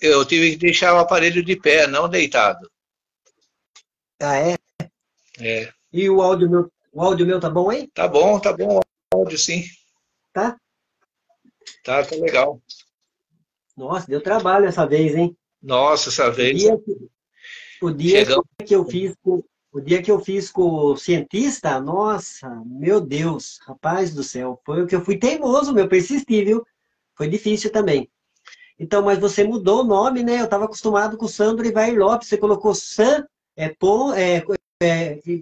eu tive que deixar o aparelho de pé, não deitado. Ah, é? É. E o áudio meu tá bom, hein? Tá bom, o áudio sim. Tá? Tá legal. Nossa, deu trabalho essa vez, hein? Nossa, essa O vez dia, o dia chegamos. que eu fiz o dia que eu fiz com o cientista, nossa, meu Deus, rapaz do céu, foi o que eu fui teimoso, meu, persisti, viu? Foi difícil também. Então, mas você mudou o nome, né? Eu estava acostumado com o Sandro Ivair Lopes, você colocou Sam,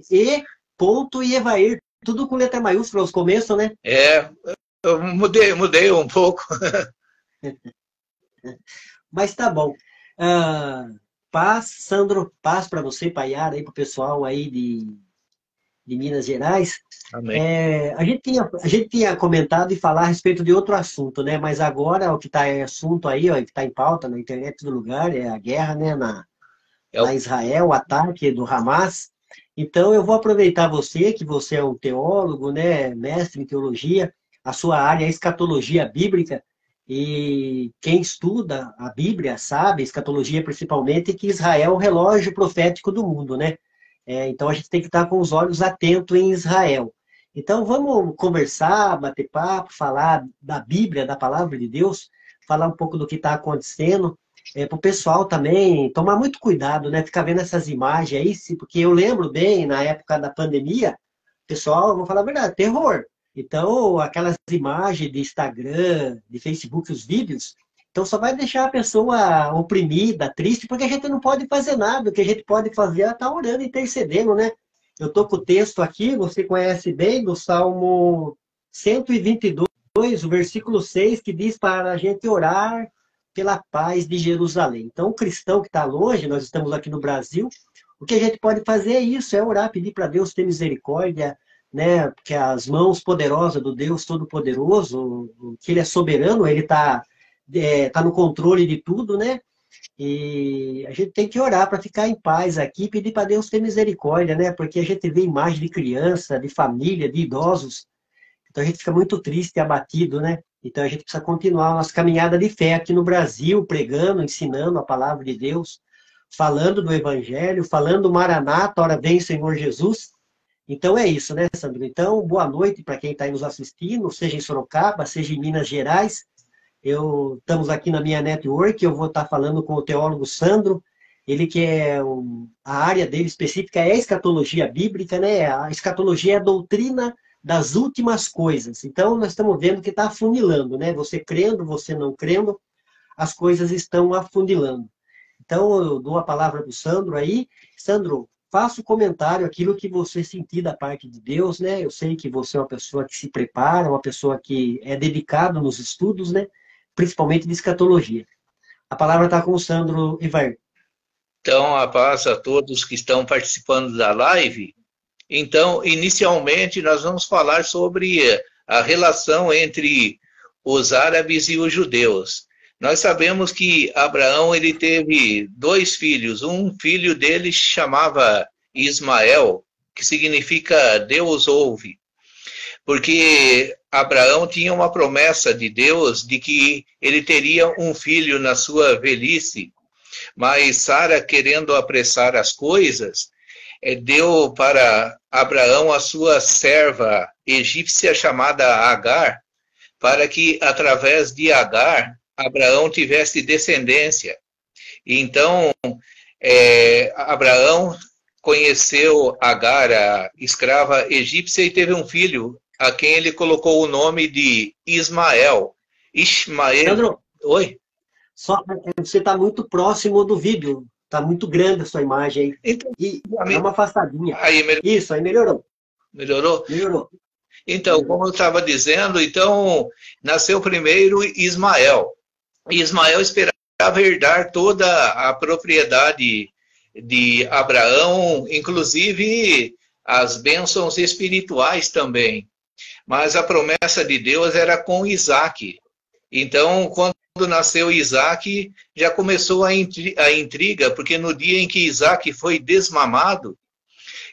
E, ponto e Evair, tudo com letra maiúscula, os começos, né? É, eu mudei um pouco. Mas tá bom. Ah, paz, Sandro, paz para você, para Yara, aí para o pessoal aí de Minas Gerais. Amém. A gente tinha comentado e falar a respeito de outro assunto, né? Mas agora o que está em assunto aí, ó, que está em pauta na internet do lugar, é a guerra, né? É Na o Israel, o ataque do Hamas. Então eu vou aproveitar você, que você é um teólogo, né? Mestre em teologia, a sua área é escatologia bíblica, e quem estuda a Bíblia sabe, escatologia principalmente, que Israel é o relógio profético do mundo, né? Então a gente tem que estar com os olhos atentos em Israel. Então vamos conversar, bater papo, falar da Bíblia, da palavra de Deus, falar um pouco do que está acontecendo, para o pessoal também tomar muito cuidado, né? Ficar vendo essas imagens aí, porque eu lembro bem, na época da pandemia, pessoal, vou falar a verdade, terror. Então, aquelas imagens de Instagram, de Facebook, os vídeos, então só vai deixar a pessoa oprimida, triste, porque a gente não pode fazer nada. O que a gente pode fazer é estar orando, intercedendo, né? Eu estou com o texto aqui, você conhece bem, do Salmo 122, o versículo 6, que diz para a gente orar pela paz de Jerusalém. Então, o cristão que está longe, nós estamos aqui no Brasil, o que a gente pode fazer é isso, é orar, pedir para Deus ter misericórdia, né? Porque as mãos poderosas do Deus Todo-Poderoso, que Ele é soberano, Ele tá no controle de tudo, né? E a gente tem que orar para ficar em paz aqui, pedir para Deus ter misericórdia, né? Porque a gente vê imagem de criança, de família, de idosos, então a gente fica muito triste e abatido, né? Então a gente precisa continuar a nossa caminhada de fé aqui no Brasil, pregando, ensinando a palavra de Deus, falando do Evangelho, falando Maranata, ora vem Senhor Jesus. Então é isso, né, Sandro? Então, boa noite para quem está aí nos assistindo, seja em Sorocaba, seja em Minas Gerais. Estamos aqui na minha network, eu vou estar falando com o teólogo Sandro, ele que a área dele específica é a escatologia bíblica, né? A escatologia é a doutrina das últimas coisas. Então, nós estamos vendo que está afunilando, né? Você crendo, você não crendo, as coisas estão afunilando. Então, eu dou a palavra para o Sandro aí. Sandro, faça o comentário, aquilo que você sentir da parte de Deus, né? Eu sei que você é uma pessoa que se prepara, uma pessoa que é dedicada nos estudos, né? Principalmente de escatologia. A palavra está com o Sandro Ivair. Então, a paz a todos que estão participando da live. Então, inicialmente, nós vamos falar sobre a relação entre os árabes e os judeus. Nós sabemos que Abraão ele teve dois filhos. Um filho dele chamava Ismael, que significa Deus ouve. Porque Abraão tinha uma promessa de Deus de que ele teria um filho na sua velhice. Mas Sara, querendo apressar as coisas, deu para Abraão a sua serva egípcia chamada Agar, para que, através de Agar, Abraão tivesse descendência. Então, Abraão conheceu Agar, a escrava egípcia, e teve um filho, a quem ele colocou o nome de Ismael. Ismael. Sandro, Oi? Você está muito próximo do vídeo. Está muito grande a sua imagem aí. Então, E dá uma afastadinha. aí Isso, aí melhorou. melhorou? Melhorou. Então, como eu estava dizendo, então nasceu primeiro Ismael. E Ismael esperava herdar toda a propriedade de Abraão, inclusive as bênçãos espirituais também. Mas a promessa de Deus era com Isaac. Então, quando nasceu Isaac, já começou a intriga, porque no dia em que Isaac foi desmamado,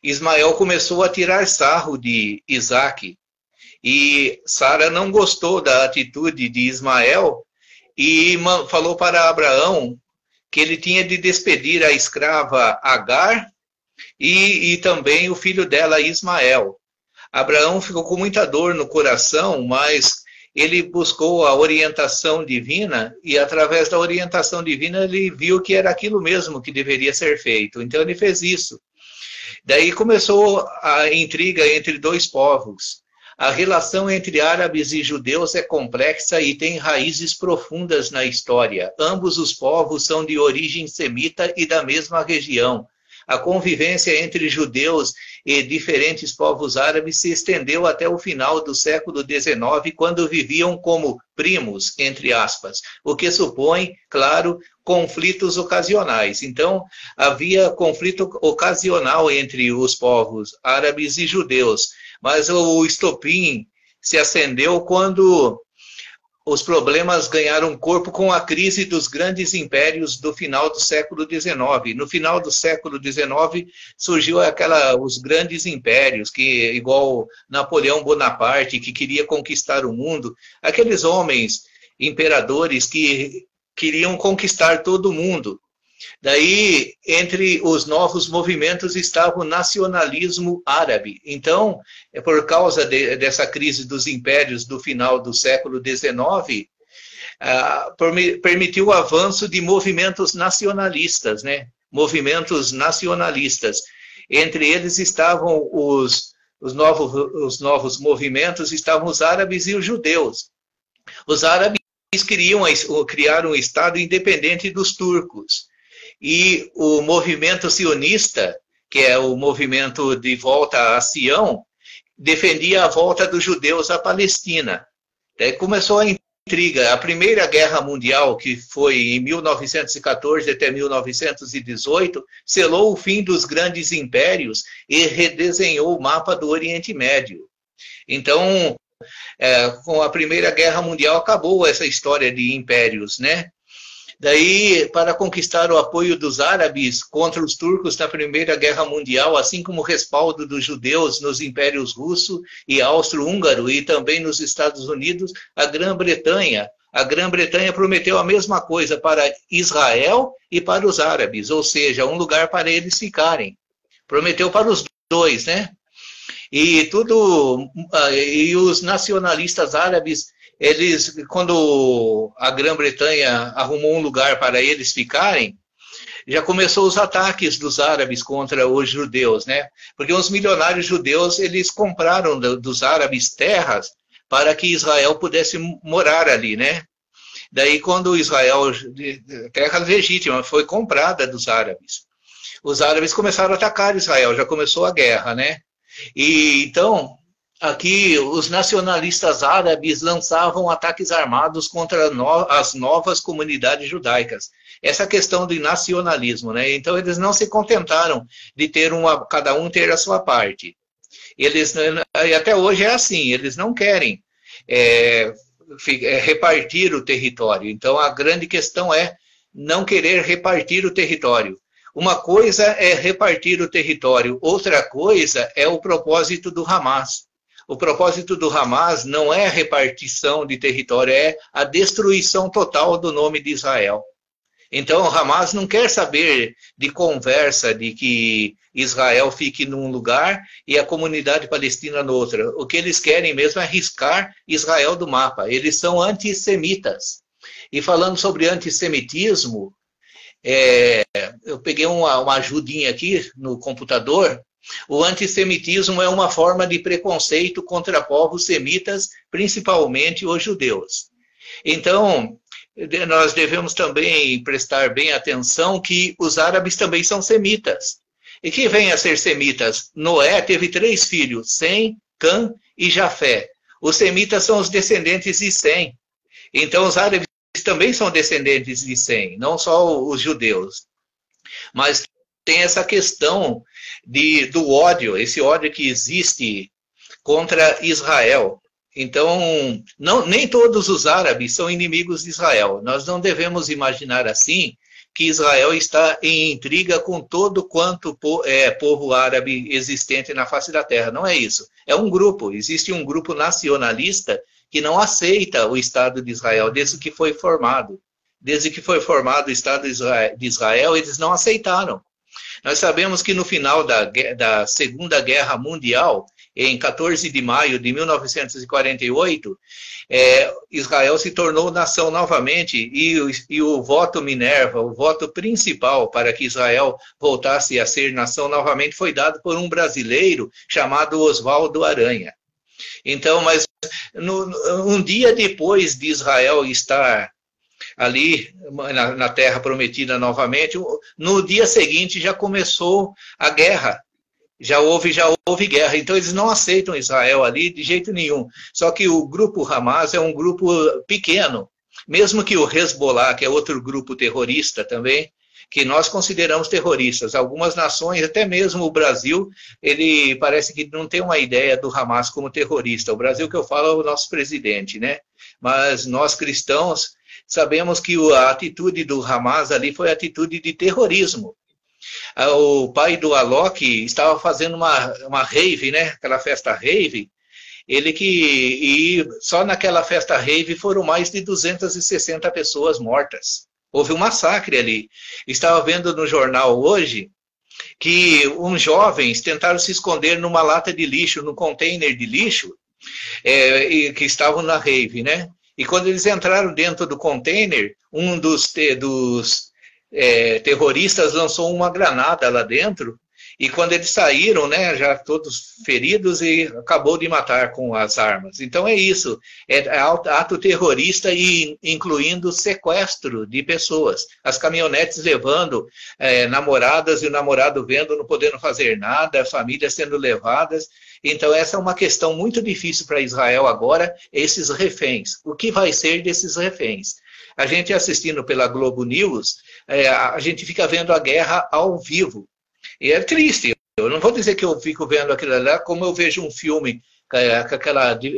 Ismael começou a tirar sarro de Isaac. E Sara não gostou da atitude de Ismael e falou para Abraão que ele tinha de despedir a escrava Agar e também o filho dela, Ismael. Abraão ficou com muita dor no coração, mas ele buscou a orientação divina e, através da orientação divina, ele viu que era aquilo mesmo que deveria ser feito. Então, ele fez isso. Daí começou a intriga entre dois povos. A relação entre árabes e judeus é complexa e tem raízes profundas na história. Ambos os povos são de origem semita e da mesma região. A convivência entre judeus e diferentes povos árabes se estendeu até o final do século XIX, quando viviam como primos, entre aspas, o que supõe, claro, conflitos ocasionais. Então, havia conflito ocasional entre os povos árabes e judeus, mas o estopim se acendeu quando os problemas ganharam corpo com a crise dos grandes impérios do final do século XIX. No final do século XIX surgiu os grandes impérios, que igual Napoleão Bonaparte, que queria conquistar o mundo. Aqueles homens imperadores que queriam conquistar todo o mundo. Daí, entre os novos movimentos estava o nacionalismo árabe. Então, por causa dessa crise dos impérios do final do século XIX, permitiu o avanço de movimentos nacionalistas, né? Movimentos nacionalistas. Entre eles estavam os novos movimentos, estavam os árabes e os judeus. Os árabes queriam criar um Estado independente dos turcos. E o movimento sionista, que é o movimento de volta a Sião, defendia a volta dos judeus à Palestina. Daí começou a intriga. A Primeira Guerra Mundial, que foi em 1914 até 1918, selou o fim dos grandes impérios e redesenhou o mapa do Oriente Médio. Então, com a Primeira Guerra Mundial, acabou essa história de impérios, né? Daí, para conquistar o apoio dos árabes contra os turcos na Primeira Guerra Mundial, assim como o respaldo dos judeus nos impérios russo e austro-húngaro e também nos Estados Unidos, a Grã-Bretanha prometeu a mesma coisa para Israel e para os árabes, ou seja, um lugar para eles ficarem. Prometeu para os dois, né? E os nacionalistas árabes, quando a Grã-Bretanha arrumou um lugar para eles ficarem, já começou os ataques dos árabes contra os judeus, né? Porque os milionários judeus, eles compraram dos árabes terras para que Israel pudesse morar ali, né? Daí, quando Israel, terra legítima, foi comprada dos árabes, os árabes começaram a atacar Israel, já começou a guerra, né? E então, aqui os nacionalistas árabes lançavam ataques armados contra as novas comunidades judaicas. Essa questão do nacionalismo, né? Então eles não se contentaram de ter cada um ter a sua parte. E até hoje é assim, eles não querem repartir o território. Então a grande questão é não querer repartir o território. Uma coisa é repartir o território, outra coisa é o propósito do Hamas. O propósito do Hamas não é a repartição de território, é a destruição total do nome de Israel. Então, o Hamas não quer saber de conversa de que Israel fique num lugar e a comunidade palestina no outro. O que eles querem mesmo é riscar Israel do mapa. Eles são antissemitas. E falando sobre antissemitismo, eu peguei uma ajudinha aqui no computador. O antissemitismo é uma forma de preconceito contra povos semitas, principalmente os judeus. Então, nós devemos também prestar bem atenção que os árabes também são semitas. E que vem a ser semitas? Noé teve 3 filhos, Sem, Cã e Jafé. Os semitas são os descendentes de Sem. Então, os árabes também são descendentes de Sem, não só os judeus. Mas tem essa questão do ódio, esse ódio que existe contra Israel. Então, nem todos os árabes são inimigos de Israel. Nós não devemos imaginar assim que Israel está em intriga com todo quanto povo árabe existente na face da terra. Não é isso. É um grupo, existe um grupo nacionalista que não aceita o Estado de Israel, desde que foi formado. Desde que foi formado o Estado de Israel, eles não aceitaram. Nós sabemos que no final da Segunda Guerra Mundial, em 14 de maio de 1948, Israel se tornou nação novamente e o voto Minerva, o voto principal para que Israel voltasse a ser nação novamente, foi dado por um brasileiro chamado Oswaldo Aranha. Então, mas um dia depois de Israel estar ali na Terra Prometida novamente, no dia seguinte já começou a guerra. Já houve guerra, então eles não aceitam Israel ali de jeito nenhum. Só que o grupo Hamas é um grupo pequeno, mesmo que o Hezbollah, que é outro grupo terrorista também, que nós consideramos terroristas. Algumas nações, até mesmo o Brasil, ele parece que não tem uma ideia do Hamas como terrorista. O Brasil que eu falo é o nosso presidente, né? Mas nós cristãos sabemos que a atitude do Hamas ali foi atitude de terrorismo. O pai do Alok estava fazendo uma rave, né? Aquela festa rave. E só naquela festa rave foram mais de 260 pessoas mortas. Houve um massacre ali. Estava vendo no jornal hoje que uns jovens tentaram se esconder numa lata de lixo, num container de lixo, que estavam na rave, né? E quando eles entraram dentro do container, um dos terroristas lançou uma granada lá dentro, e quando eles saíram, né, já todos feridos, e acabou de matar com as armas. Então é isso, é ato terrorista, e incluindo sequestro de pessoas. As caminhonetes levando namoradas, e o namorado vendo, não podendo fazer nada, famílias sendo levadas. Então essa é uma questão muito difícil para Israel agora, esses reféns. O que vai ser desses reféns? A gente assistindo pela Globo News, a gente fica vendo a guerra ao vivo. E é triste. Eu não vou dizer que eu fico vendo aquilo lá como eu vejo um filme,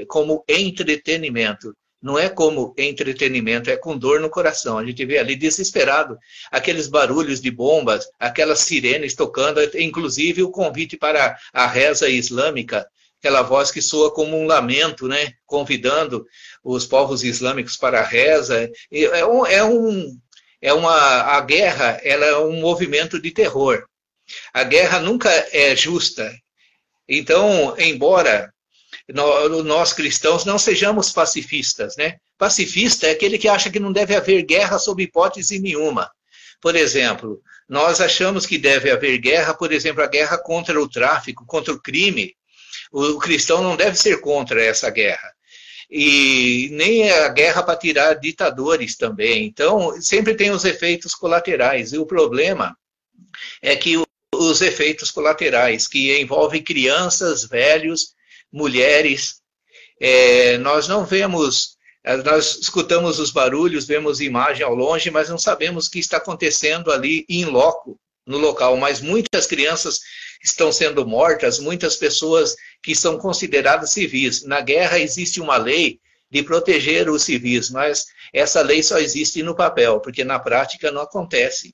como entretenimento. Não é como entretenimento, é com dor no coração. A gente vê ali desesperado aqueles barulhos de bombas, aquelas sirenes tocando, inclusive o convite para a reza islâmica, aquela voz que soa como um lamento, né? Convidando os povos islâmicos para a reza. A guerra, ela é um movimento de terror. A guerra nunca é justa. Então, embora nós cristãos não sejamos pacifistas, né? Pacifista é aquele que acha que não deve haver guerra sob hipótese nenhuma. Por exemplo, nós achamos que deve haver guerra, por exemplo, a guerra contra o tráfico, contra o crime. O cristão não deve ser contra essa guerra. E nem a guerra para tirar ditadores também. Então, sempre tem os efeitos colaterais. E o problema é que os efeitos colaterais, que envolvem crianças, velhos, mulheres, nós não vemos, nós escutamos os barulhos, vemos imagem ao longe, mas não sabemos o que está acontecendo ali in loco, no local. Mas muitas crianças estão sendo mortas, muitas pessoas que são consideradas civis. Na guerra existe uma lei de proteger os civis, mas essa lei só existe no papel, porque na prática não acontece.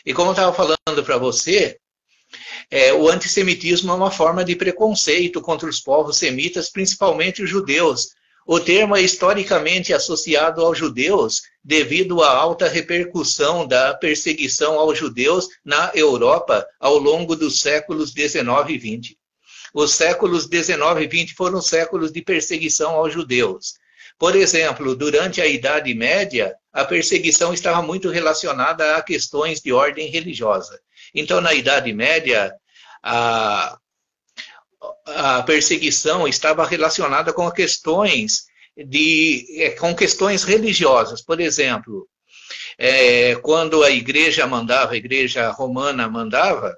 E como eu estava falando para você, o antissemitismo é uma forma de preconceito contra os povos semitas, principalmente os judeus. O termo é historicamente associado aos judeus devido à alta repercussão da perseguição aos judeus na Europa ao longo dos séculos XIX e XX. Os séculos XIX e XX foram séculos de perseguição aos judeus. Por exemplo, durante a Idade Média, a perseguição estava muito relacionada a questões de ordem religiosa. Então, na Idade Média, a perseguição estava relacionada com questões religiosas. Por exemplo, quando a igreja romana mandava,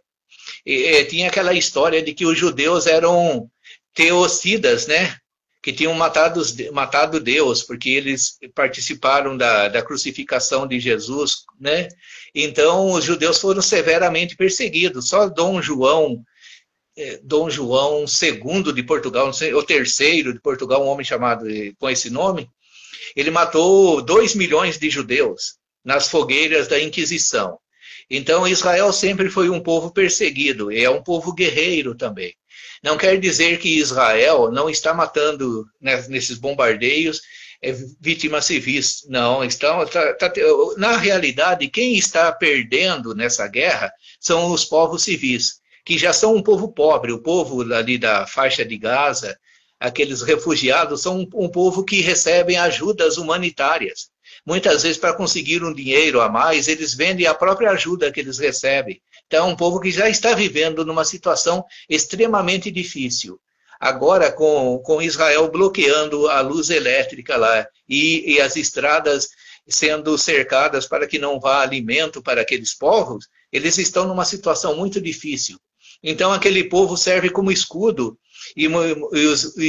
tinha aquela história de que os judeus eram teocidas, né? Que tinham matado Deus, porque eles participaram da crucificação de Jesus, né? Então, os judeus foram severamente perseguidos. Só Dom João II de Portugal, não sei, o terceiro de Portugal, um homem chamado com esse nome, ele matou 2 milhões de judeus nas fogueiras da Inquisição. Então, Israel sempre foi um povo perseguido, e é um povo guerreiro também. Não quer dizer que Israel não está matando, né, nesses bombardeios, vítimas civis. Não, na realidade, quem está perdendo nessa guerra são os povos civis, que já são um povo pobre. O povo ali da faixa de Gaza, aqueles refugiados, são um povo que recebem ajudas humanitárias. Muitas vezes, para conseguir um dinheiro a mais, eles vendem a própria ajuda que eles recebem. Então, é um povo que já está vivendo numa situação extremamente difícil. Agora, com Israel bloqueando a luz elétrica lá e as estradas sendo cercadas para que não vá alimento para aqueles povos, eles estão numa situação muito difícil. Então, aquele povo serve como escudo e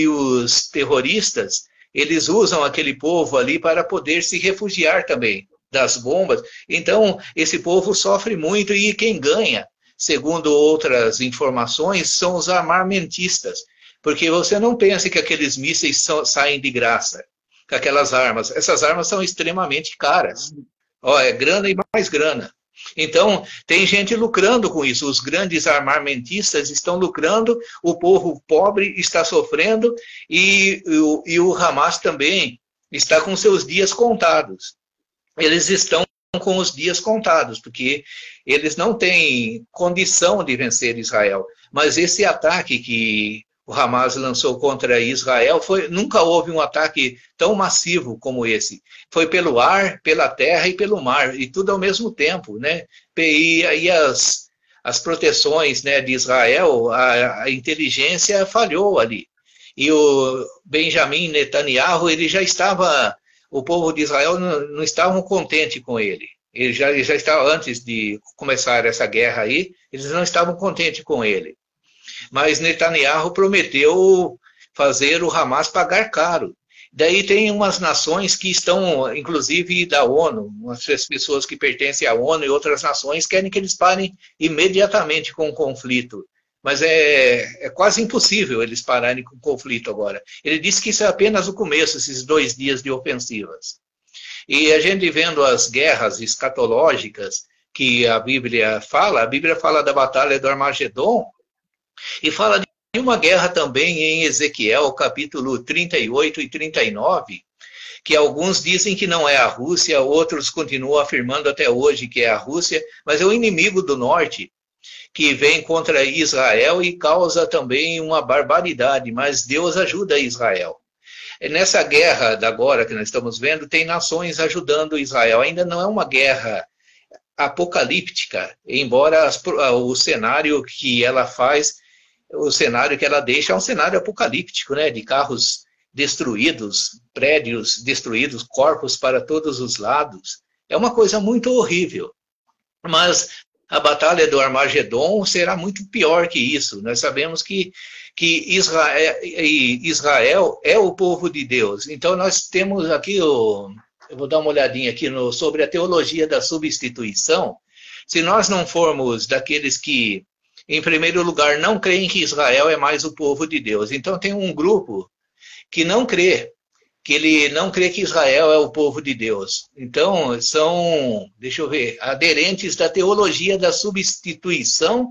os terroristas, eles usam aquele povo ali para poder se refugiar também das bombas. Então, esse povo sofre muito e quem ganha, segundo outras informações, são os armamentistas. Porque você não pensa que aqueles mísseis saem de graça, com aquelas armas. Essas armas são extremamente caras. É grana e mais grana. Então, tem gente lucrando com isso. Os grandes armamentistas estão lucrando, o povo pobre está sofrendo e o Hamas também está com seus dias contados. Eles estão com os dias contados, porque eles não têm condição de vencer Israel. Mas esse ataque que o Hamas lançou contra Israel, nunca houve um ataque tão massivo como esse. Foi pelo ar, pela terra e pelo mar, e tudo ao mesmo tempo, né? E as proteções, né, de Israel, a inteligência falhou ali. E o Benjamin Netanyahu, ele já estava, o povo de Israel não estava contente com ele. Ele já estava, antes de começar essa guerra aí, eles não estavam contentes com ele. Mas Netanyahu prometeu fazer o Hamas pagar caro. Daí tem umas nações que estão, inclusive da ONU, umas pessoas que pertencem à ONU e outras nações querem que eles parem imediatamente com o conflito. Mas é quase impossível eles pararem com o conflito agora. Ele disse que isso é apenas o começo, esses 2 dias de ofensivas. E a gente vendo as guerras escatológicas que a Bíblia fala da batalha do Armagedon, e fala de uma guerra também em Ezequiel, capítulo 38 e 39, que alguns dizem que não é a Rússia, outros continuam afirmando até hoje que é a Rússia, mas é o inimigo do norte, que vem contra Israel e causa também uma barbaridade, mas Deus ajuda Israel. Nessa guerra agora que nós estamos vendo, tem nações ajudando Israel. Ainda não é uma guerra apocalíptica, embora o cenário que ela faz, o cenário que ela deixa é um cenário apocalíptico, né? De carros destruídos, prédios destruídos, corpos para todos os lados. É uma coisa muito horrível. Mas a batalha do Armagedon será muito pior que isso. Nós sabemos que Israel é o povo de Deus. Então nós temos aqui, eu vou dar uma olhadinha aqui sobre a teologia da substituição. Se nós não formos daqueles que, em primeiro lugar, não creem que Israel é mais o povo de Deus. Então tem um grupo que não crê, que ele não crê que Israel é o povo de Deus. Então são, deixa eu ver, aderentes da teologia da substituição,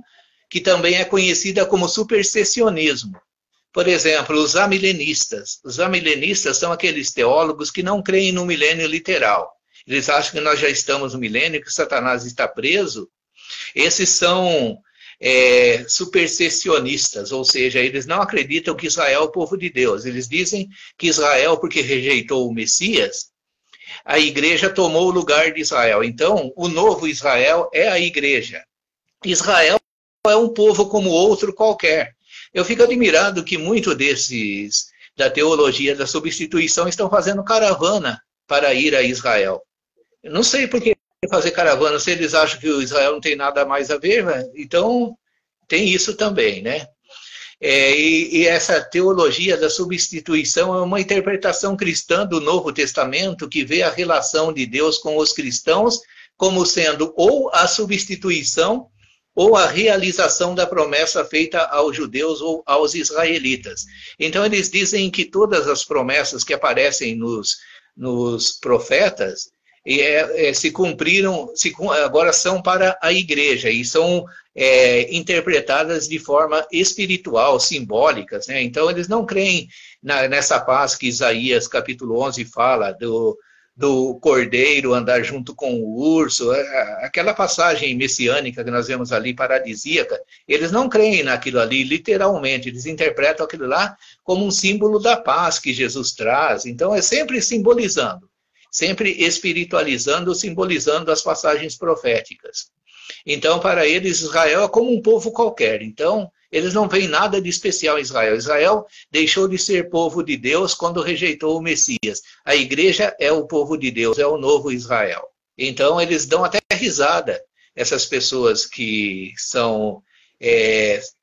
que também é conhecida como supersessionismo. Por exemplo, os amilenistas. Os amilenistas são aqueles teólogos que não creem no milênio literal. Eles acham que nós já estamos no milênio, que Satanás está preso. Esses são supersessionistas, ou seja, eles não acreditam que Israel é o povo de Deus. Eles dizem que Israel, porque rejeitou o Messias, a igreja tomou o lugar de Israel. Então, o novo Israel é a igreja. Israel é um povo como outro qualquer. Eu fico admirado que muitos desses da teologia da substituição estão fazendo caravana para ir a Israel. Eu não sei por que fazer caravana, se eles acham que o Israel não tem nada mais a ver, né? Então tem isso também, né? E essa teologia da substituição é uma interpretação cristã do Novo Testamento que vê a relação de Deus com os cristãos como sendo ou a substituição ou a realização da promessa feita aos judeus ou aos israelitas. Então eles dizem que todas as promessas que aparecem nos profetas, se cumpriram, agora são para a igreja e são interpretadas de forma espiritual, simbólicas, né? Então eles não creem nessa paz que Isaías capítulo 11 fala do cordeiro andar junto com o urso, aquela passagem messiânica que nós vemos ali, paradisíaca. Eles não creem naquilo ali, literalmente, eles interpretam aquilo lá como um símbolo da paz que Jesus traz. Então é sempre simbolizando, sempre espiritualizando, simbolizando as passagens proféticas. Então, para eles, Israel é como um povo qualquer. Então, eles não veem nada de especial em Israel. Israel deixou de ser povo de Deus quando rejeitou o Messias. A igreja é o povo de Deus, é o novo Israel. Então, eles dão até risada, essas pessoas que são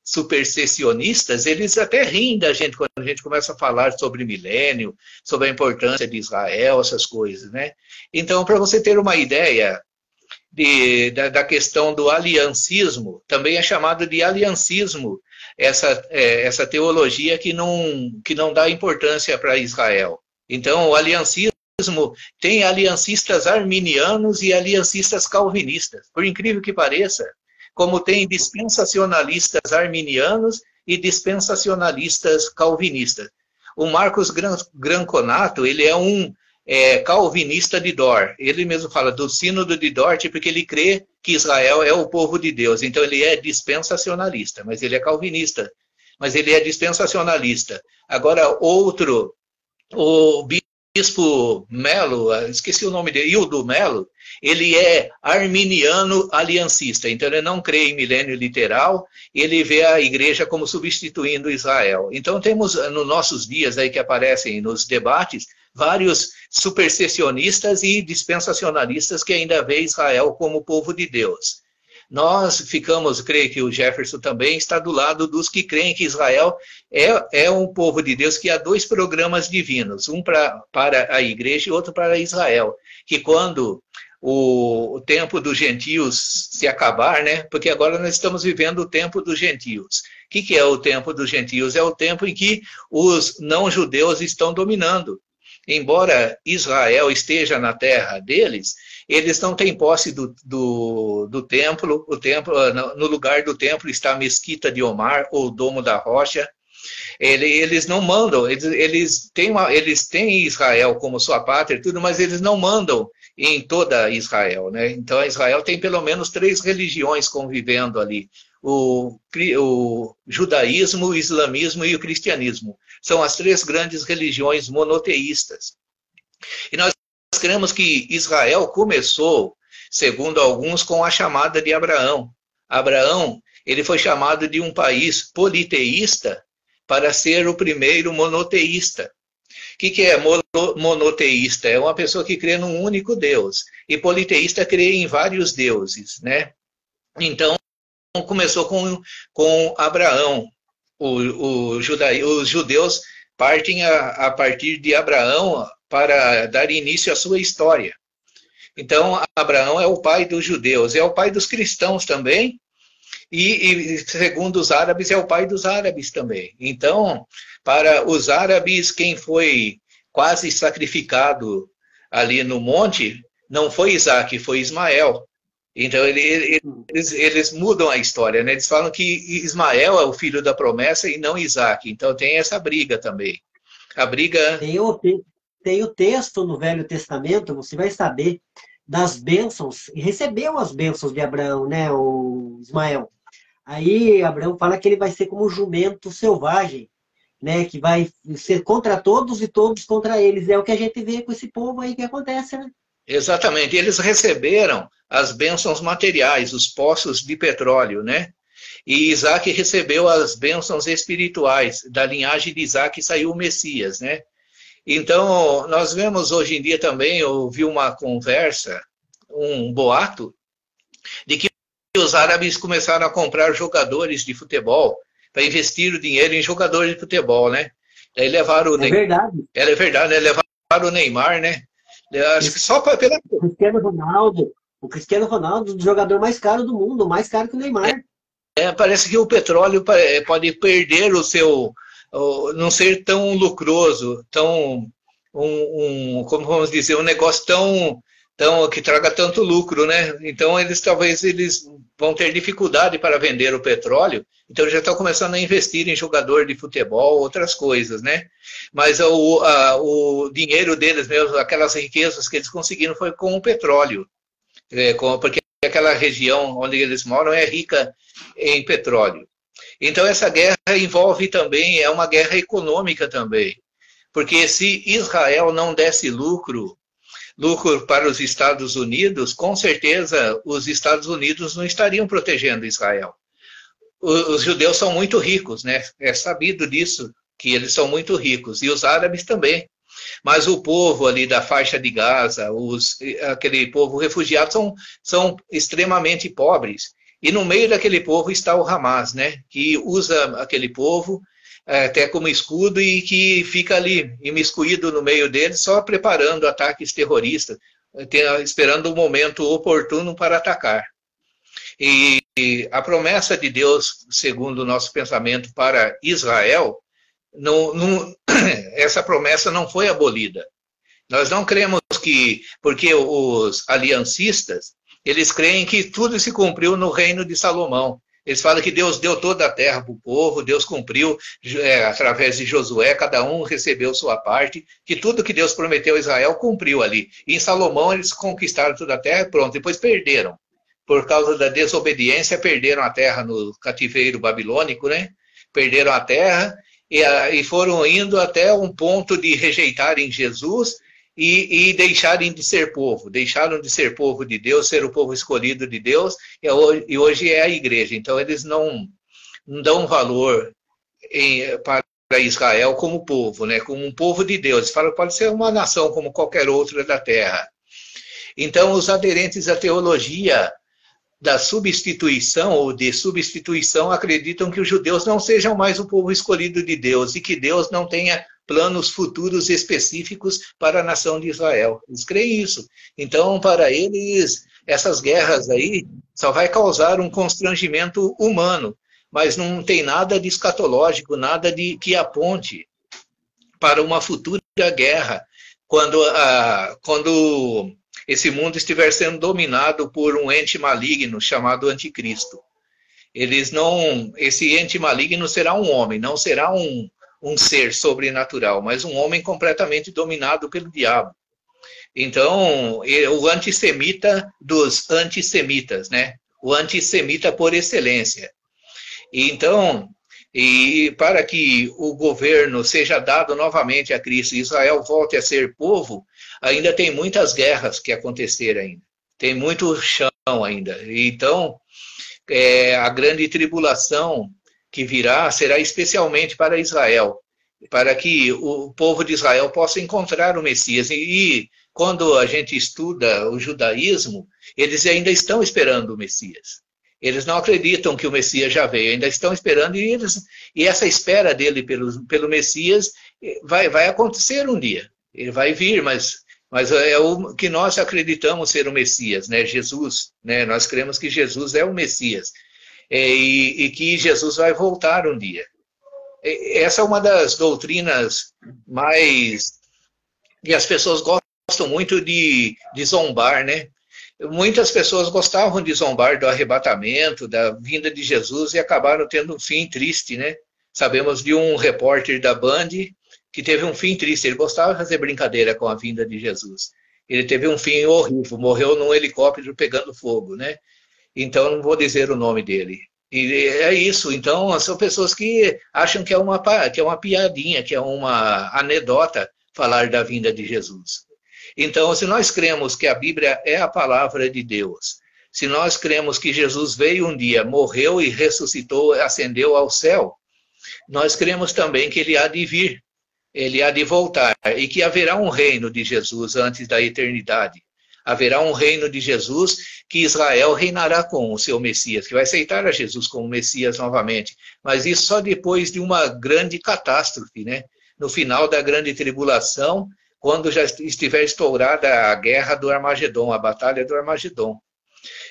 supersessionistas, eles até riem da gente quando a gente começa a falar sobre milênio, sobre a importância de Israel, essas coisas, né? Então, para você ter uma ideia da questão do aliancismo, também é chamado de aliancismo, essa teologia que não dá importância para Israel. Então, o aliancismo tem aliancistas arminianos e aliancistas calvinistas, por incrível que pareça, como tem dispensacionalistas arminianos e dispensacionalistas calvinistas. O Marcos Granconato, ele é um calvinista de Dort. Ele mesmo fala do sínodo de Dort, porque ele crê que Israel é o povo de Deus. Então ele é dispensacionalista, mas ele é calvinista. Mas ele é dispensacionalista. Agora, outro, o bispo Melo, esqueci o nome dele, Hildo Melo, ele é arminiano aliancista. Então ele não crê em milênio literal, ele vê a igreja como substituindo Israel. Então temos, nos nossos dias aí que aparecem nos debates, vários supersessionistas e dispensacionalistas que ainda vê Israel como povo de Deus. Nós ficamos, creio que o Jefferson também está do lado dos que creem que Israel é um povo de Deus, que há dois programas divinos, um para a igreja e outro para Israel, que quando o tempo dos gentios se acabar, né? Porque agora nós estamos vivendo o tempo dos gentios. O que é o tempo dos gentios? É o tempo em que os não-judeus estão dominando. Embora Israel esteja na terra deles, eles não têm posse do templo. O templo, no lugar do templo está a mesquita de Omar, ou o Domo da Rocha. Eles não mandam, eles têm Israel como sua pátria e tudo, mas eles não mandam em toda Israel, né? Então Israel tem pelo menos 3 religiões convivendo ali. O judaísmo, o islamismo e o cristianismo. São as 3 grandes religiões monoteístas. E nós cremos que Israel começou, segundo alguns, com a chamada de Abraão. Abraão, ele foi chamado de um país politeísta para ser o primeiro monoteísta. O que é monoteísta? É uma pessoa que crê num único Deus. E politeísta crê em vários deuses, né? Então, começou com Abraão. Os judeus partem a partir de Abraão para dar início à sua história. Então, Abraão é o pai dos judeus, é o pai dos cristãos também, e segundo os árabes, é o pai dos árabes também. Então, para os árabes, quem foi quase sacrificado ali no monte não foi Isaac, foi Ismael. Então, eles mudam a história, né? Eles falam que Ismael é o filho da promessa e não Isaac. Então, tem essa briga também. A briga... Tem o texto no Velho Testamento, você vai saber, das bênçãos. Recebeu as bênçãos de Abraão, né? O Ismael. Aí, Abraão fala que ele vai ser como um jumento selvagem, né? Que vai ser contra todos e todos contra eles. É o que a gente vê com esse povo aí que acontece, né? Exatamente. Eles receberam as bênçãos materiais, os poços de petróleo, né? E Isaac recebeu as bênçãos espirituais. Da linhagem de Isaac saiu o Messias, né? Então, nós vemos hoje em dia também, eu ouvi uma conversa, um boato, de que os árabes começaram a comprar jogadores de futebol, para investir o dinheiro em jogadores de futebol, né? Daí levaram o Neymar. Verdade. É verdade, né? Levaram o Neymar, né? Acho que só pela... O Cristiano Ronaldo, o jogador mais caro do mundo, mais caro que o Neymar. Parece que o petróleo pode perder o seu... não ser tão lucroso, tão... como vamos dizer, um negócio Então, que traga tanto lucro, né? Então, talvez eles vão ter dificuldade para vender o petróleo, então já estão começando a investir em jogador de futebol, outras coisas, né? Mas o dinheiro deles mesmo, aquelas riquezas que eles conseguiram foi com o petróleo, porque aquela região onde eles moram é rica em petróleo. Então, essa guerra envolve também, é uma guerra econômica também, porque se Israel não desse lucro para os Estados Unidos, com certeza os Estados Unidos não estariam protegendo Israel. Os judeus são muito ricos, né? É sabido disso, que eles são muito ricos, e os árabes também. Mas o povo ali da faixa de Gaza, aquele povo refugiado, são extremamente pobres. E no meio daquele povo está o Hamas, né? Que usa aquele povo até como escudo e que fica ali imiscuído no meio deles, só preparando ataques terroristas, esperando o momento oportuno para atacar. E a promessa de Deus, segundo o nosso pensamento, para Israel, essa promessa não foi abolida. Nós não cremos que, porque os aliancistas, eles creem que tudo se cumpriu no reino de Salomão. Eles falam que Deus deu toda a terra para o povo, Deus cumpriu através de Josué, cada um recebeu sua parte, que tudo que Deus prometeu a Israel cumpriu ali. E em Salomão eles conquistaram toda a terra, pronto, depois perderam. Por causa da desobediência, perderam a terra no cativeiro babilônico, né? Perderam a terra e foram indo até um ponto de rejeitarem Jesus e deixarem de ser povo. Deixaram de ser povo de Deus, ser o povo escolhido de Deus, e hoje é a igreja. Então, eles não dão valor para Israel como povo, né? Como um povo de Deus. Eles falam que pode ser uma nação como qualquer outra da terra. Então, os aderentes à teologia da substituição ou de substituição acreditam que os judeus não sejam mais o povo escolhido de Deus e que Deus não tenha planos futuros específicos para a nação de Israel. Eles creem isso. Então, para eles, essas guerras aí só vai causar um constrangimento humano, mas não tem nada de escatológico, nada de que aponte para uma futura guerra, quando esse mundo estiver sendo dominado por um ente maligno chamado Anticristo. Esse ente maligno será um homem, não será um ser sobrenatural, mas um homem completamente dominado pelo diabo. Então, o antissemita dos antissemitas, né? O antissemita por excelência. Então, e para que o governo seja dado novamente a Cristo e Israel volte a ser povo, ainda tem muitas guerras que acontecer ainda. Tem muito chão ainda. Então, a grande tribulação que virá será especialmente para Israel, para que o povo de Israel possa encontrar o Messias. E quando a gente estuda o judaísmo, eles ainda estão esperando o Messias. Eles não acreditam que o Messias já veio, ainda estão esperando, e essa espera dele pelo Messias vai acontecer um dia. Ele vai vir, mas é o que nós acreditamos ser o Messias, né? Jesus, né? Nós cremos que Jesus é o Messias. E que Jesus vai voltar um dia. Essa é uma das doutrinas mais... E as pessoas gostam muito de zombar, né? Muitas pessoas gostavam de zombar do arrebatamento, da vinda de Jesus, e acabaram tendo um fim triste, né? Sabemos de um repórter da Band que teve um fim triste. Ele gostava de fazer brincadeira com a vinda de Jesus. Ele teve um fim horrível, morreu num helicóptero pegando fogo, né? Então, não vou dizer o nome dele. E é isso. Então, são pessoas que acham que é uma piadinha, que é uma anedota falar da vinda de Jesus. Então, se nós cremos que a Bíblia é a palavra de Deus, se nós cremos que Jesus veio um dia, morreu e ressuscitou, ascendeu ao céu, nós cremos também que ele há de vir, ele há de voltar, e que haverá um reino de Jesus antes da eternidade. Haverá um reino de Jesus que Israel reinará com o seu Messias, que vai aceitar a Jesus como Messias novamente. Mas isso só depois de uma grande catástrofe, né? No final da grande tribulação, quando já estiver estourada a guerra do Armagedon, a batalha do Armagedon.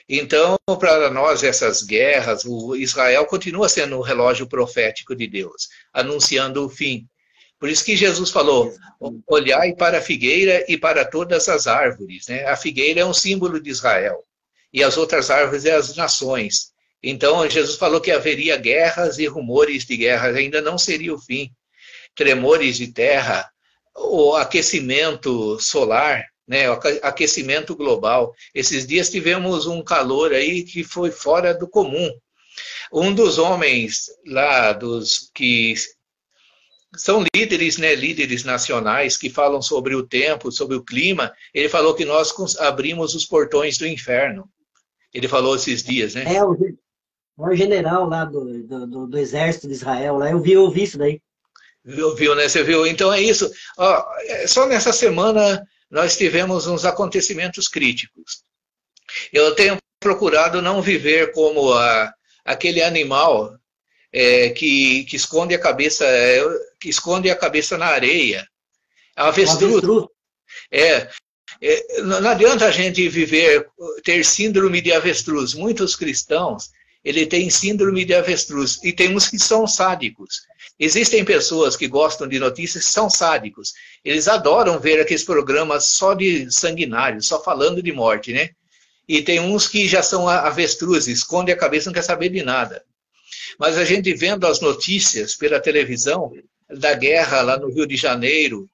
Então, para nós, essas guerras, o Israel continua sendo o relógio profético de Deus, anunciando o fim. Por isso que Jesus falou, olhai para a figueira e para todas as árvores, né? A figueira é um símbolo de Israel, e as outras árvores é as nações. Então, Jesus falou que haveria guerras e rumores de guerras, ainda não seria o fim. Tremores de terra, o aquecimento solar, né, o aquecimento global. Esses dias tivemos um calor aí que foi fora do comum. Um dos homens lá, dos que são líderes, né, líderes nacionais, que falam sobre o tempo, sobre o clima, ele falou que nós abrimos os portões do inferno. Ele falou esses dias, né? O general lá do exército de Israel, lá, eu vi isso daí. Viu, né? Você viu? Então é isso. Ó, só nessa semana nós tivemos uns acontecimentos críticos. Eu tenho procurado não viver como aquele animal que esconde a cabeça, que esconde a cabeça na areia. Avestruz. Não adianta a gente ter síndrome de avestruz. Muitos cristãos, ele tem síndrome de avestruz. E tem uns que são sádicos. Existem pessoas que gostam de notícias que são sádicos. Eles adoram ver aqueles programas só de sanguinários, só falando de morte, né? E tem uns que já são avestruzes, escondem a cabeça, não quer saber de nada. Mas a gente vendo as notícias pela televisão da guerra lá no Rio de Janeiro,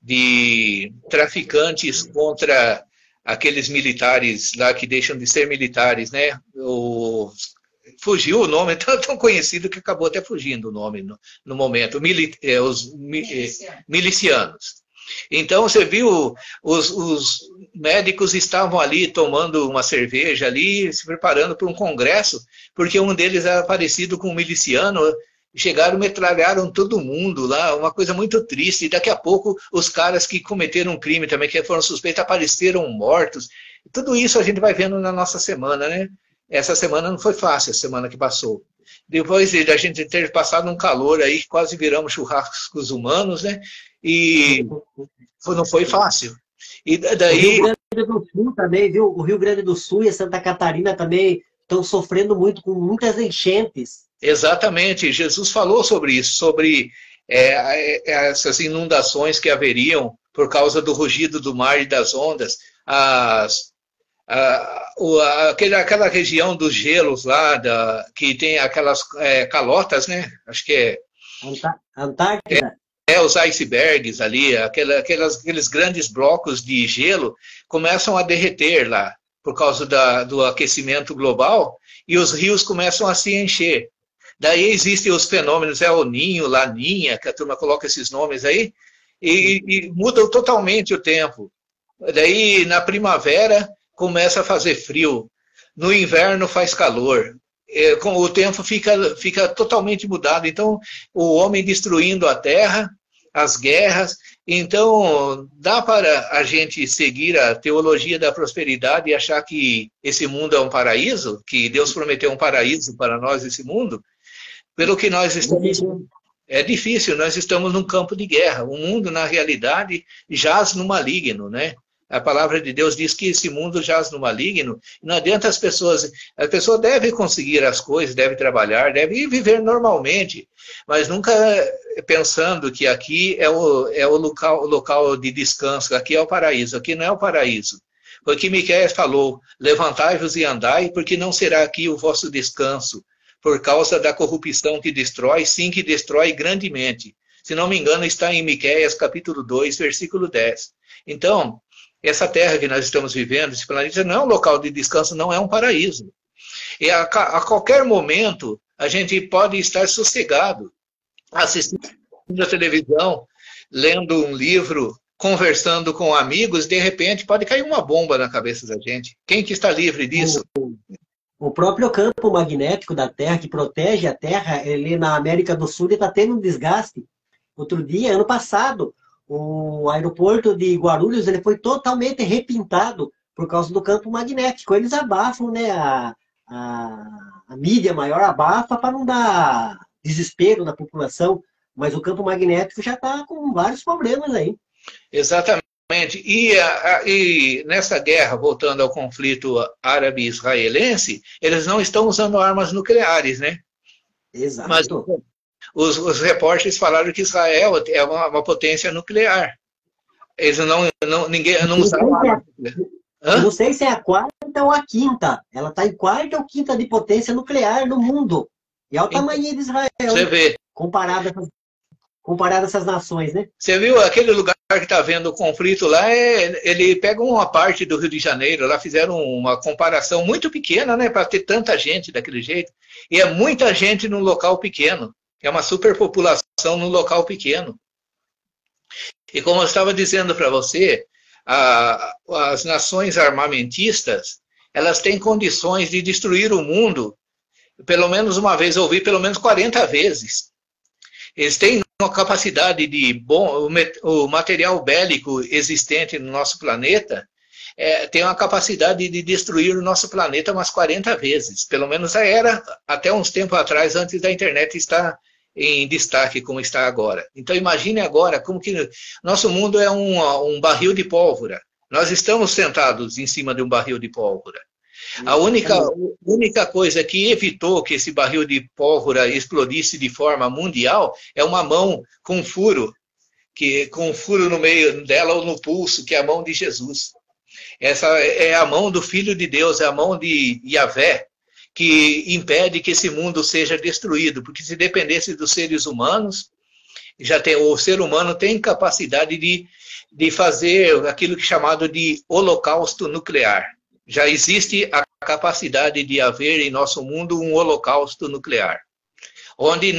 de traficantes contra aqueles militares lá que deixam de ser militares, né? Fugiu o nome, tão conhecido que acabou até fugindo o nome no momento, os milicianos. Então, você viu, os médicos estavam ali tomando uma cerveja ali, se preparando para um congresso, porque um deles era parecido com um miliciano, chegaram, metralharam todo mundo lá, uma coisa muito triste, e daqui a pouco os caras que cometeram um crime também, que foram suspeitos, apareceram mortos. Tudo isso a gente vai vendo na nossa semana, né? Essa semana não foi fácil, a semana que passou. Depois de a gente ter passado um calor aí, quase viramos churrascos humanos, né? E não foi fácil. E daí... O Rio Grande do Sul também, viu? O Rio Grande do Sul e a Santa Catarina também estão sofrendo muito, com muitas enchentes. Exatamente. Jesus falou sobre isso, sobre essas inundações que haveriam por causa do rugido do mar e das ondas. Aquela região dos gelos lá, que tem aquelas calotas, né? Acho que é... Antártida. Os icebergs ali, aqueles grandes blocos de gelo começam a derreter lá, por causa do aquecimento global, e os rios começam a se encher. Daí existem os fenômenos, o Ninho, Laninha, que a turma coloca esses nomes aí, e mudam totalmente o tempo. Daí, na primavera, começa a fazer frio. No inverno faz calor. O tempo fica totalmente mudado. Então, o homem destruindo a terra, as guerras. Então, dá para a gente seguir a teologia da prosperidade e achar que esse mundo é um paraíso? Que Deus prometeu um paraíso para nós, esse mundo? Pelo que nós estamos... É difícil, nós estamos num campo de guerra. O mundo, na realidade, jaz no maligno, né? A palavra de Deus diz que esse mundo jaz no maligno. Não adianta a pessoa deve conseguir as coisas, deve trabalhar, deve viver normalmente, mas nunca pensando que aqui é o local de descanso, aqui é o paraíso, aqui não é o paraíso. Porque Miqueias falou, levantai-vos e andai, porque não será aqui o vosso descanso, por causa da corrupção que destrói, sim, que destrói grandemente. Se não me engano, está em Miqueias, capítulo 2, versículo 10. Então, essa terra que nós estamos vivendo, esse planeta, não é um local de descanso, não é um paraíso. E a qualquer momento, a gente pode estar sossegado, assistindo a televisão, lendo um livro, conversando com amigos, de repente pode cair uma bomba na cabeça da gente. Quem que está livre disso? O próprio campo magnético da Terra, que protege a Terra, ele na América do Sul está tendo um desgaste. Outro dia, ano passado, o aeroporto de Guarulhos ele foi totalmente repintado por causa do campo magnético. Eles abafam, né? A mídia maior abafa para não dar desespero na população, mas o campo magnético já está com vários problemas aí. Exatamente. E nessa guerra, voltando ao conflito árabe-israelense, eles não estão usando armas nucleares, né? Exato. Mas os repórteres falaram que Israel é uma potência nuclear. Eles ninguém não usaram arma nuclear. Eu não sei se é a quarta ou a quinta. Ela está em quarta ou quinta de potência nuclear no mundo. E é o tamanho de Israel. Você vê. Comparado a essas nações, né? Você viu aquele lugar que está vendo o conflito lá? Ele pega uma parte do Rio de Janeiro. Lá fizeram uma comparação muito pequena, né? Para ter tanta gente daquele jeito. E é muita gente num local pequeno. É uma superpopulação num local pequeno. E como eu estava dizendo para você, as nações armamentistas, elas têm condições de destruir o mundo, pelo menos uma vez, eu ouvi pelo menos 40 vezes. Eles têm uma capacidade o material bélico existente no nosso planeta, tem uma capacidade de destruir o nosso planeta umas 40 vezes. Pelo menos era até uns tempos atrás, antes da internet estar em destaque como está agora. Então imagine agora como que nosso mundo é um barril de pólvora. Nós estamos sentados em cima de um barril de pólvora. A única coisa que evitou que esse barril de pólvora explodisse de forma mundial é uma mão com furo, com um furo no meio dela ou no pulso, que é a mão de Jesus. Essa é a mão do Filho de Deus, é a mão de Yahvé, que impede que esse mundo seja destruído, porque se dependesse dos seres humanos, o ser humano tem capacidade de fazer aquilo que é chamado de holocausto nuclear. Já existe a capacidade de haver em nosso mundo um holocausto nuclear, onde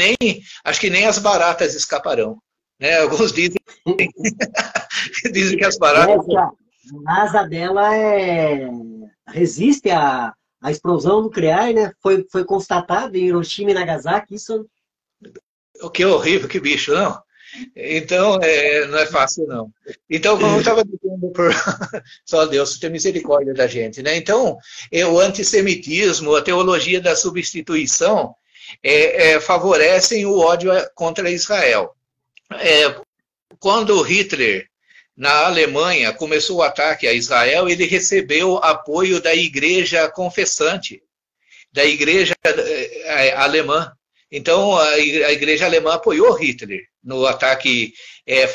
acho que nem as baratas escaparão, né? Alguns dizem, dizem que as baratas... A asa dela resiste à explosão nuclear, né? Foi constatado em Hiroshima e Nagasaki, isso... O que horrível, que bicho, não? Então, não é fácil, não. Então, como eu estava dizendo, só Deus tem misericórdia da gente, né? Então, o antissemitismo, a teologia da substituição, favorecem o ódio contra Israel. Quando Hitler, na Alemanha, começou o ataque a Israel, ele recebeu apoio da igreja confessante, da igreja alemã. Então, a igreja alemã apoiou Hitler no ataque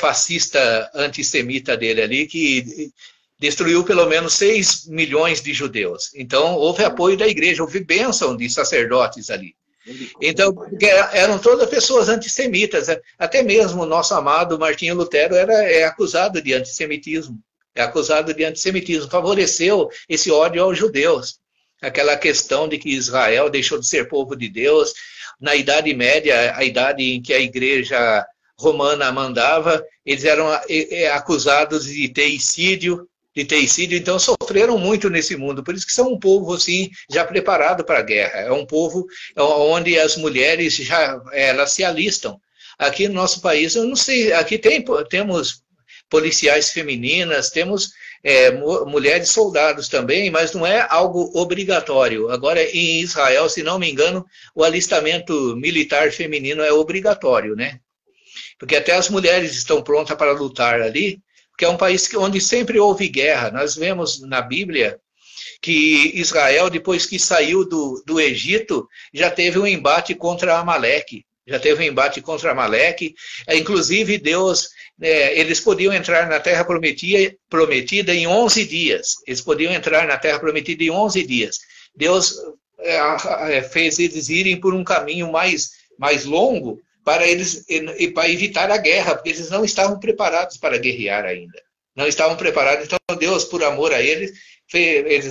fascista antissemita dele ali, que destruiu pelo menos 6 milhões de judeus. Então, houve apoio da igreja, houve bênção de sacerdotes ali. Então, eram todas pessoas antissemitas. Até mesmo o nosso amado Martinho Lutero é acusado de antissemitismo. Favoreceu esse ódio aos judeus. Aquela questão de que Israel deixou de ser povo de Deus. Na Idade Média, a idade em que a igreja romana mandava, eles eram acusados de teicídio, então sofreram muito nesse mundo. Por isso que são um povo assim, já preparado para a guerra. É um povo onde as mulheres elas se alistam. Aqui no nosso país, eu não sei, aqui temos policiais femininas, temos mulheres soldados também, mas não é algo obrigatório. Agora, em Israel, se não me engano, o alistamento militar feminino é obrigatório, né? Porque até as mulheres estão prontas para lutar ali, porque é um país onde sempre houve guerra. Nós vemos na Bíblia que Israel, depois que saiu do Egito, já teve um embate contra Amaleque. Inclusive, Deus, eles podiam entrar na Terra Prometida em 11 dias. Deus fez eles irem por um caminho mais longo para evitar a guerra, porque eles não estavam preparados para guerrear ainda. Não estavam preparados. Então, Deus, por amor a eles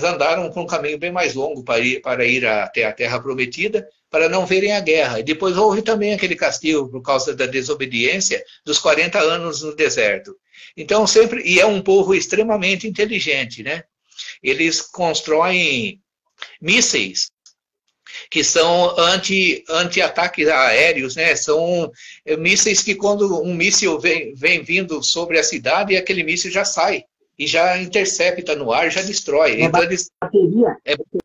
andaram por um caminho bem mais longo para ir até a Terra Prometida, para não verem a guerra. E depois houve também aquele castigo por causa da desobediência dos 40 anos no deserto. Então, e é um povo extremamente inteligente, né? Eles constroem mísseis que são anti-ataques aéreos, né? São mísseis que quando um míssil vem vindo sobre a cidade, aquele míssil já sai e já intercepta no ar, já destrói. Então,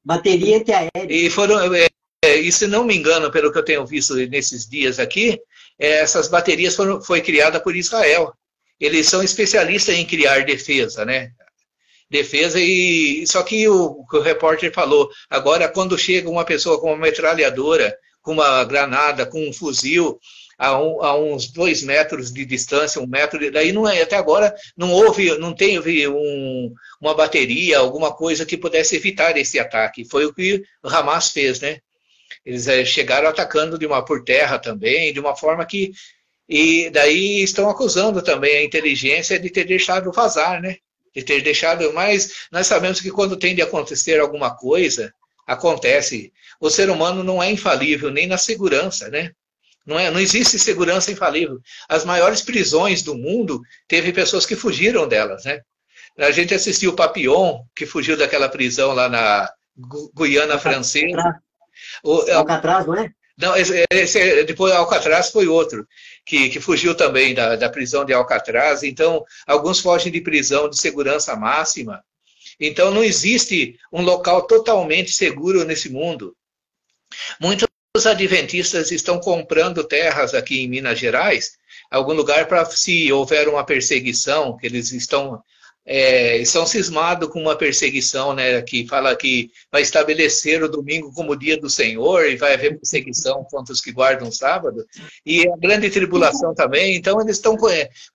bateria antiaérea. E se não me engano, pelo que eu tenho visto nesses dias aqui, essas baterias foi criada por Israel. Eles são especialistas em criar defesa, né? Só que o repórter falou, agora quando chega uma pessoa com uma metralhadora, com uma granada, com um fuzil, a uns 2 metros de distância, 1 metro, daí não é, até agora não teve uma bateria, alguma coisa que pudesse evitar esse ataque. Foi o que o Hamas fez, né? Eles chegaram atacando por terra também, de uma forma que... E daí estão acusando também a inteligência de ter deixado vazar, né? De ter deixado... Mas nós sabemos que quando tem de acontecer alguma coisa, acontece. O ser humano não é infalível, nem na segurança, né? Não existe segurança infalível. As maiores prisões do mundo, teve pessoas que fugiram delas, né? A gente assistiu o Papillon, que fugiu daquela prisão lá na Guiana Francesa. Alcatraz, não é? Não, depois Alcatraz foi outro, que fugiu também da prisão de Alcatraz. Então, alguns fogem de prisão de segurança máxima. Então, não existe um local totalmente seguro nesse mundo. Muitos adventistas estão comprando terras aqui em Minas Gerais, algum lugar para, se houver uma perseguição, que eles estão cismados com uma perseguição, né, que fala que vai estabelecer o domingo como dia do Senhor e vai haver perseguição contra os que guardam o sábado, e a grande tribulação também. Então eles estão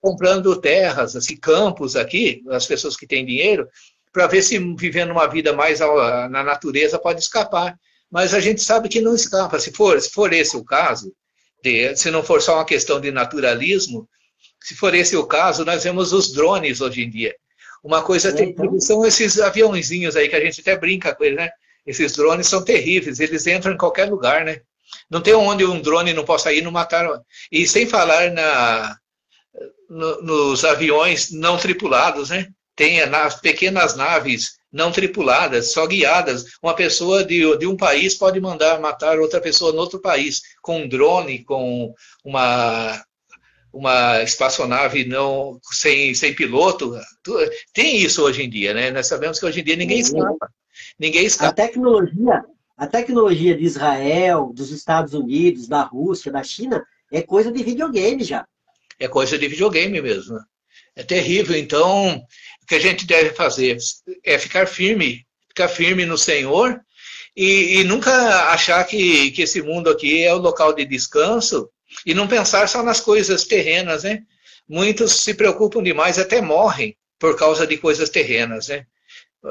comprando terras, assim, campos aqui, as pessoas que têm dinheiro, para ver se vivendo uma vida mais na natureza pode escapar. Mas a gente sabe que não escapa. Se for esse o caso, se não for só uma questão de naturalismo, se for esse o caso, nós vemos os drones hoje em dia. Uma coisa terrível são esses aviãozinhos aí, que a gente até brinca com eles, né? Esses drones são terríveis, eles entram em qualquer lugar, né? Não tem onde um drone não possa ir, não matar. E sem falar nos aviões não tripulados, né? Tem nas pequenas naves não tripuladas, só guiadas. Uma pessoa de um país pode mandar matar outra pessoa no outro país, com um drone, com uma espaçonave sem piloto. Tem isso hoje em dia, né? Nós sabemos que hoje em dia ninguém escapa. Ninguém escapa. A tecnologia de Israel, dos Estados Unidos, da Rússia, da China, é coisa de videogame já. É coisa de videogame mesmo. É terrível. Então, o que a gente deve fazer é ficar firme no Senhor e nunca achar que esse mundo aqui é o local de descanso e não pensar só nas coisas terrenas, né? Muitos se preocupam demais, até morrem por causa de coisas terrenas, né?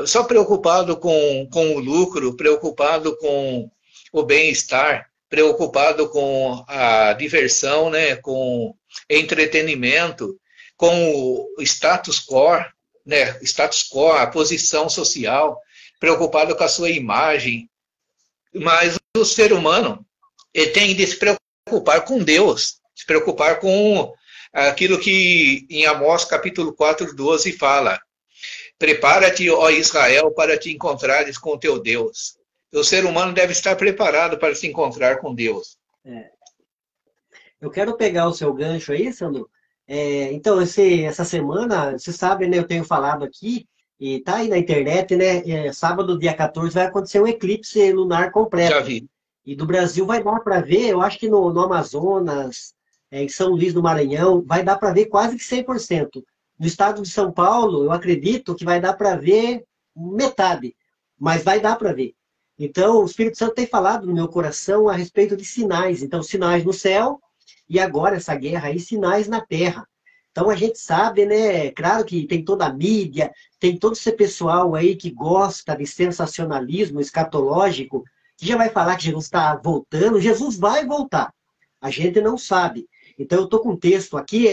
Só preocupado com o lucro, preocupado com o bem-estar, preocupado com a diversão, né? Com entretenimento, com o status quo, né? Status quo, a posição social, preocupado com a sua imagem. Mas o ser humano, ele tem de se preocupar com Deus, se preocupar com aquilo que em Amós capítulo 4:12 fala: prepara-te, ó Israel, para te encontrares com o teu Deus. O ser humano deve estar preparado para se encontrar com Deus. Eu quero pegar o seu gancho aí, Sandro. Então, essa semana, você sabe, né, eu tenho falado aqui, e tá aí na internet, né, sábado, dia 14, vai acontecer um eclipse lunar completo. Já vi. E do Brasil vai dar para ver, eu acho que no Amazonas, em São Luís do Maranhão, vai dar para ver quase que 100%. No estado de São Paulo, eu acredito que vai dar para ver metade, mas vai dar para ver. Então, o Espírito Santo tem falado no meu coração a respeito de sinais. Então, sinais no céu e agora essa guerra aí, sinais na terra. Então, a gente sabe, né? Claro que tem toda a mídia, tem todo esse pessoal aí que gosta de sensacionalismo escatológico, que já vai falar que Jesus está voltando. Jesus vai voltar. A gente não sabe. Então, eu estou com um texto aqui,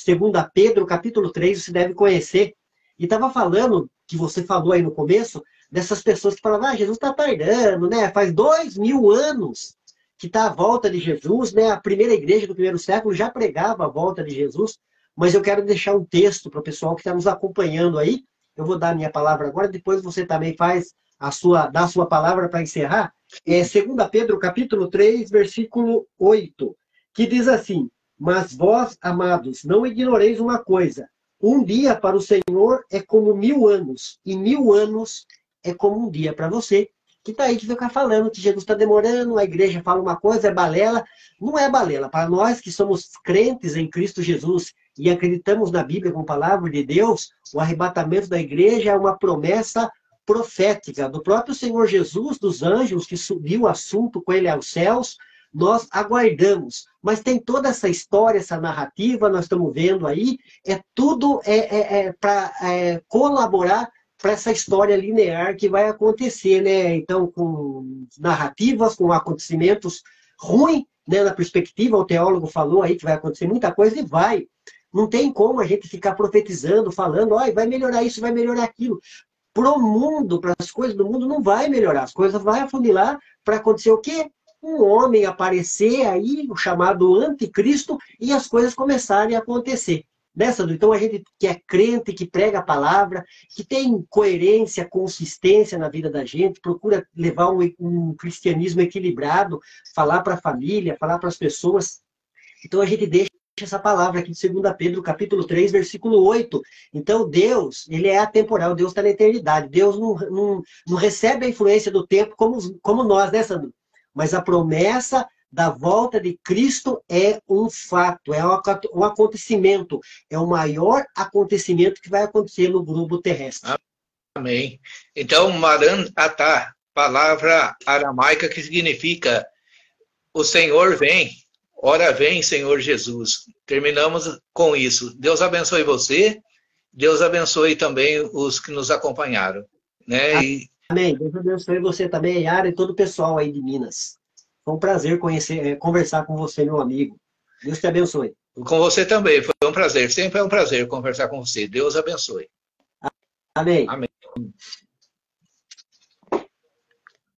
2 Pedro, capítulo 3, você deve conhecer. E estava falando, que você falou aí no começo, dessas pessoas que falavam, Jesus está tardando, né? Faz 2000 anos que está a volta de Jesus, né? A primeira igreja do primeiro século já pregava a volta de Jesus. Mas eu quero deixar um texto para o pessoal que está nos acompanhando aí. Eu vou dar a minha palavra agora, depois você também dá a sua palavra para encerrar. 2 Pedro, capítulo 3, versículo 8, que diz assim: mas vós, amados, não ignoreis uma coisa. Um dia para o Senhor é como 1000 anos, e 1000 anos é como um dia para você. Que está aí que fica falando que Jesus está demorando, a igreja fala uma coisa, é balela. Não é balela. Para nós que somos crentes em Cristo Jesus e acreditamos na Bíblia como palavra de Deus, o arrebatamento da igreja é uma promessa profética do próprio Senhor Jesus, dos anjos que subiu o assunto com ele aos céus, nós aguardamos. Mas tem toda essa história, essa narrativa, nós estamos vendo aí, tudo para colaborar para essa história linear que vai acontecer, né? Então, com narrativas, com acontecimentos ruins, né, na perspectiva, o teólogo falou aí que vai acontecer muita coisa e vai. Não tem como a gente ficar profetizando, falando, ó, vai melhorar isso, vai melhorar aquilo. Para o mundo, para as coisas do mundo, não vai melhorar. As coisas vão afunilar para acontecer o quê? Um homem aparecer aí, o chamado anticristo, e as coisas começarem a acontecer. Então, a gente que é crente, que prega a palavra, que tem coerência, consistência na vida da gente, procura levar um cristianismo equilibrado, falar para a família, falar para as pessoas. Então, a gente deixa essa palavra aqui de 2 Pedro, capítulo 3, versículo 8. Então, Deus, ele é atemporal, Deus está na eternidade. Deus não recebe a influência do tempo como nós, né, Sandro? Mas a promessa da volta de Cristo é um fato, é um acontecimento, é o maior acontecimento que vai acontecer no globo terrestre. Amém. Então, Maran Atá, palavra aramaica que significa o Senhor vem, ora vem, Senhor Jesus. Terminamos com isso. Deus abençoe você, Deus abençoe também os que nos acompanharam. Né? Amém. Deus abençoe você também, Yara, e todo o pessoal aí de Minas. Foi um prazer conversar com você, meu amigo. Deus te abençoe. Com você também, foi um prazer. Sempre é um prazer conversar com você. Deus abençoe. Amém. Amém.